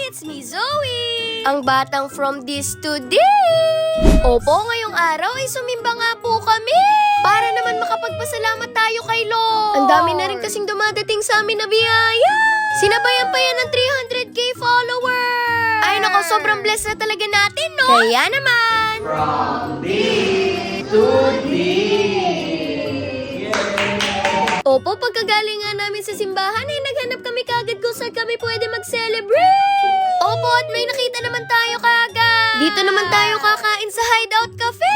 it's me, Zoe! Ang batang from this to this! Opo, ngayong araw ay sumimba nga po kami! Para naman makapagpasalamat tayo kay Lord! Ang dami na rin kasing dumadating sa amin na biyaya! Sinabayan pa yan ng 300k followers! Ay nako, sobrang blessed na talaga natin, no? Kaya naman! From this to this. Opo, pagkagaling nga namin sa simbahan ay naghanap kami kagad kung saan kami pwede mag-celebrate. Opo, at may nakita naman tayo kagad. Dito naman tayo kakain sa Hideout Cafe.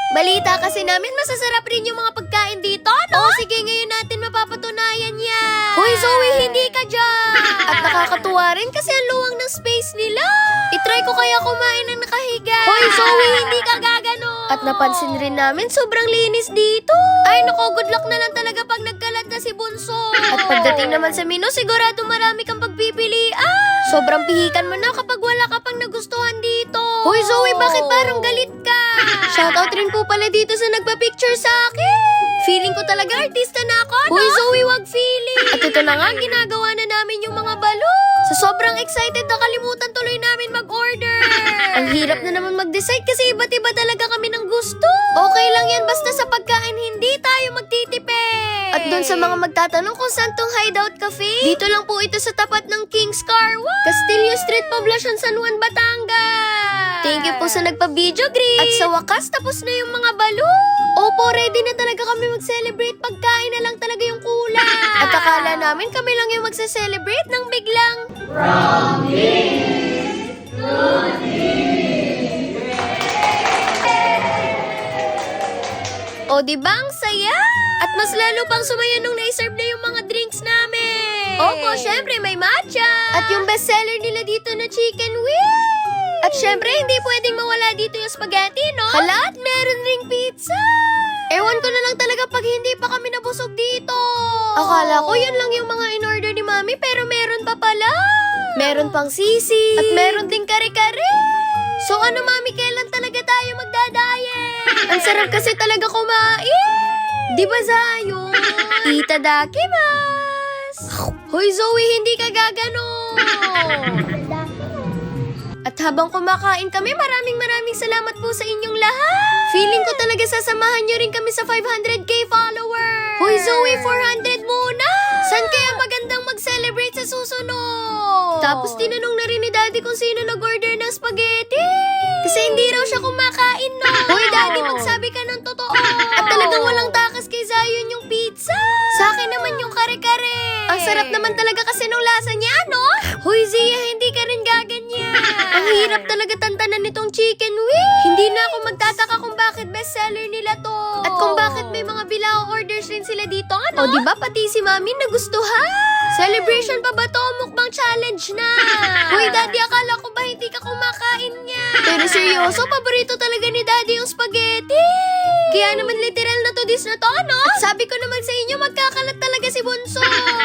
Balita kasi namin masasarap rin yung mga pagkain dito, no? O sige, ngayon natin mapapatunayan yan. Hoy Zoe, hindi ka dyan. At nakakatuwa rin kasi ang luwang ng space nila. I-try ko kaya kumain ng nakahiga. Hoy Zoe, hindi ka gagano. At napansin rin namin sobrang linis dito. Ay nako, good luck na lang talaga pag nagkalat na si Bunso. At pagdating naman sa menu, sigurado marami kang pagpipilian. Sobrang pihikan mo na kapag wala ka pang nagustuhan dito. Hoy Zoe, bakit parang galit ka? Shoutout rin po pala dito sa nagpa-picture sa akin. Feeling ko talaga artista na ako, no? Hoy Zoe, wag feeling. At ito na nga, ginagawa na namin yung mga balloon. Sa sobrang excited, nakalimutan tuloy namin mag-order. Ang hirap na naman mag-decide kasi iba't iba talaga kami ng gusto. Okay lang yan, basta sa pagkain hindi tayo magtitipid. At doon sa mga magtatanong kung saan tong Hideout Cafe, dito lang po ito sa tapat ng King's Car Wash, Castillo Street, Poblacion, San Juan, Batangas. Thank you po sa nagpa-video, Grace. At sa wakas, tapos na yung mga balloon. Opo, ready na talaga kami mag-celebrate. Pagkain na lang talaga yung kulang. At akala namin kami lang yung magse-celebrate nang biglang From this to this. O diba ang saya? At mas lalo pang sumaya nung na-serve na yung mga drinks namin. Opo, syempre may matcha. At yung bestseller nila dito na chicken wings. At syempre hindi pwedeng mawala dito yung spaghetti, no? Hala, at meron ring pizza. Ewan ko na lang talaga pag hindi pa kami nabusog dito. Akala ko yun lang yung mga in-order ni Mami pero meron pa pala. Meron pang sisi. At meron ding kare-kare. So ano Mami, kailan talaga tayo magdadayet? Ang sarap kasi talaga kumain. Di ba Zayo? Itadakimasu. Hoy Zoe, hindi ka gaganon. At habang kumakain kami, maraming salamat po sa inyong lahat. Feeling ko talaga sasamahan nyo rin kami sa 500k followers. Hoy Zoe, 400 muna. Saan kaya magandang mag-celebrate sa susunod? Tapos tinanong na rin ni Daddy kung sino nag-order ng spaghetti. Kasi hindi raw siya kumakain, no? Hoy Daddy, magsabi ka ng totoo. At talagang walang takas kay Zion yung pizza. Sa akin naman yung kare-kare. Ang sarap naman talaga kasi nung lasa niya, no? Hoy Zia, hindi ka rin gaganyan. Ang hirap talaga tantanan nitong chicken wings. Hindi na ako magtataka kung bakit bestseller nila to. At kung bakit may mga bilao orders rin sila dito, ano? O diba pati si Mami nagustuhan? Celebration pa ba to? Mukbang challenge na. Hoy Daddy, akala ko ba hindi ka kumakain niya? Pero seryoso, paborito talaga ni Daddy yung spaghetti. Kaya naman literal na to this na to, ano? At sabi ko naman sa inyo, magkakalat talaga si Bunso.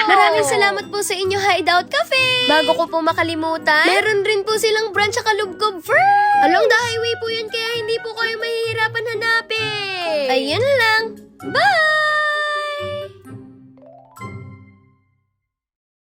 Maraming salamat po sa inyo Hideout Cafe. Bago ko po makalimutan, meron rin po silang brunch sa Kalubgob First. Along the highway po yun, kaya hindi po kayo mahihirapan hanapin. Ayun lang. Bye!